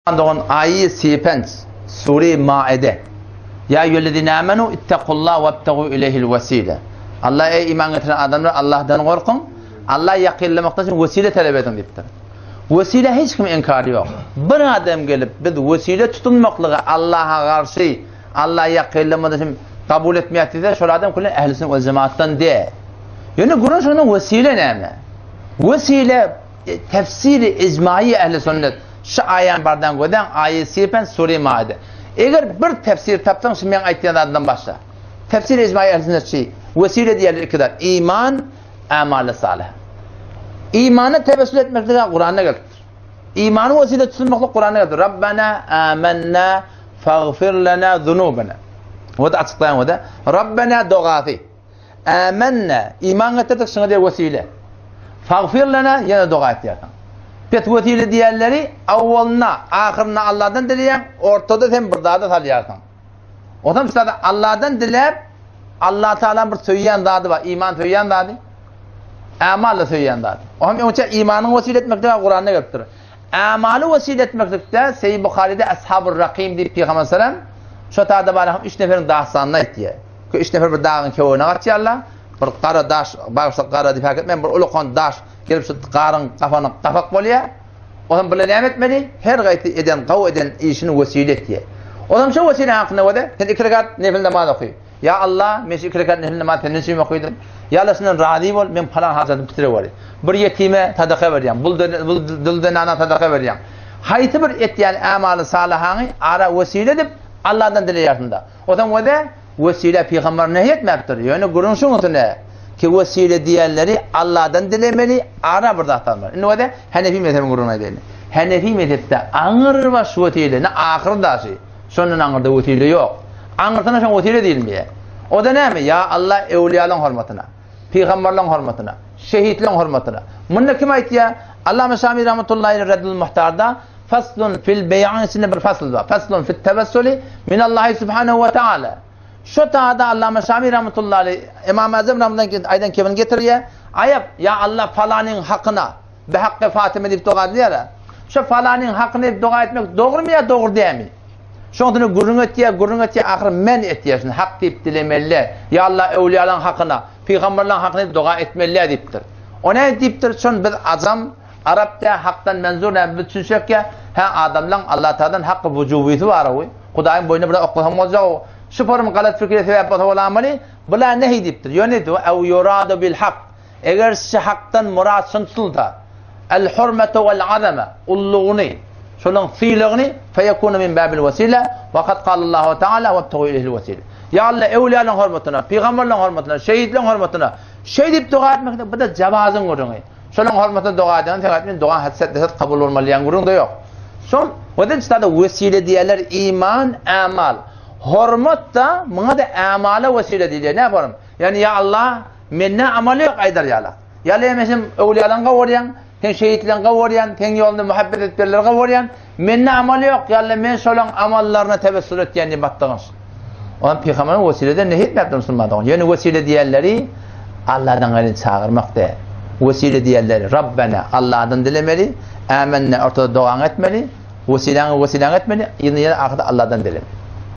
Doğan ayı sipens Sure Maide. Ya eyyühellezine amenu ittakullah vebtegu ileyhil vesile. Allah ey iman getiren adamlar Allah'tan korkun. Allah yakınlamakta için vesile talep edin deyiptir. Vesile hiç kim inkarı yok. Bir adam gelip biz vesile tutunmaklığı Allah'a karşı Allah yakınlamakta için kabul etmeyecekse şöyle adam kullan ehl-i sünnet ve cemaattan de. Yani Kur'an şunun vesile ne? Vesile tefsiri icmai ehl-i sünnet. Şu ayağın bardan koydan ayı sipen Sure Maide. Eğer bir tefsir tapsan şimdi ben ayettiğin adından başla. Tefsir icmai ehl-i sünnet şey. Vesile diğerleri kadar. İman, amel-i salih. İmanı tevessül etmekle Kur'an'a geldir. İmanı vesile tutulmakla Kur'an'a geldir. Rabbena amennâ faghfir lana zunubena. O da açıklayan o da. Rabbena doğafi. Amennâ. İman getirdik sana diye vesile. Faghfir lana yine dua et yerden. Pet vesile diğerleri avvalına, ahirine Allah'tan dileyen, ortada hem burada da talıyarsan. O zaman işte Allah'tan dileyip Allah Teala'nın bir söyleyen dadı var. İman söyleyen dadı. Amalle söyleyen dadı. O zaman onun için imanın vesile etmekte Kur'an'a götürür. Amalı vesile etmekte Seyyid Bukhari'de Ashab-ı Rakim deyip Peygamber Sallam şu taada barahım 3 neferin dağısanına etti. 3 nefer bir dağın kevuna kaçıyorlar. Bir qara daş, bağışta qara difak etmeyen bir uluqon daş gelip şu qarın kafanı qafaq boluyor. Odan bilen nem etmeli, her gayti eden, qav eden işini vesile etti. Odan şu vesile hakkında o da, sen 2 rekat nefil namaz okuyor. Ya Allah, men 2 rekat nefil namaz tennisimi okuyordum. Ya Allah senden razı ol, men falan hazadım bitire var. Bir yetime sadaka vereceğim, bul dilden ana sadaka vereceğim. Hayti bir ettiyen amalı salihani ara vesile edip Allah'tan dileyasında. Odan o da vesile peygamber nehyetmektir. Yani Kur'an şunu ne? Ki vesile diğerleri Allah'tan dilemeli, ara burada atanlar. Ne o da Hanefi mezhebi Kur'an'a değil. Hanefi mezhepte anır var şu vesile, ne ahir daşı. Sonun anırda vesile yok. Anırtana şu vesile değil mi? O da ne mi? Ya Allah evliyaların hürmetine, peygamberlerin hürmetine, şehitlerin hürmetine. Bununla kim ait ya? Allah Şamil rahmetullahi reddül muhtarda faslun fil bey'an içinde bir fasıl var. Faslun fil tevessülü minallahi subhanahu ve teala. Şu taada Allah Şamil rahmetullahi İmam-ı Azam rahmetullahi aydan kevin getiriyor. Ayıp ya Allah falanın hakkına be hakkı Fatime deyip dua ediyor. Şu falanın hakkını deyip dua etmek doğru mu ya doğru değil mi? Şu anda gurun etiye ahir men etiye. Hak deyip dilemeliler. Ya Allah evliyaların hakkına, peygamberlerin hakkını deyip dua etmeliler deyiptir. O ne deyiptir? Çünkü biz azam Arap'ta haktan menzur ne bütünsek ya adamların Allah Teala'dan hakkı vücubiyeti var o. Kudayın boyuna burada okuhamaz o. Şu form galat fikri sebep olamali bula ne deyiptir? Yani de ev yuradu bil hak. Eğer şu haktan murad sıntıldar. El hurmetu vel azame ulluğuni şunun fiilini feyekunu min babil vesile vakat kallallahu Teala vebtegu ileyhil vesile. Ya Allah evliyaların hürmetine, peygamberlerin hürmetine, şehitlerin hürmetine şey deyip dua etmekte bu da cevazın gurunu. Şunun hürmetine dua eden tekrar dua haset kabul olmayan gurun da yok. Son o da işte vesile diyorlar iman, amal. Hürmet da buna da amale vesile diyor. Ne yaparım? Yani ya Allah minne ameli yok aydar ya Allah. Ya Allah mesela evliyaların kavurayan ten şehitlerin kavurayan, ten yolunda muhabbet ettiler kavurayan, minne ameli yok. Ya Allah men solan amallarına tevessül et yani battığınız. Onun peygamberin vesileden ne hikmet Müslümanlar. Yani vesile diğerleri Allah'tan gayrı çağırmak da. Vesile diğerleri Rabbena Allah'tan dilemeli, amenne ortada dua etmeli, vesilen etmeli, yine ahirette Allah'tan dilemeli.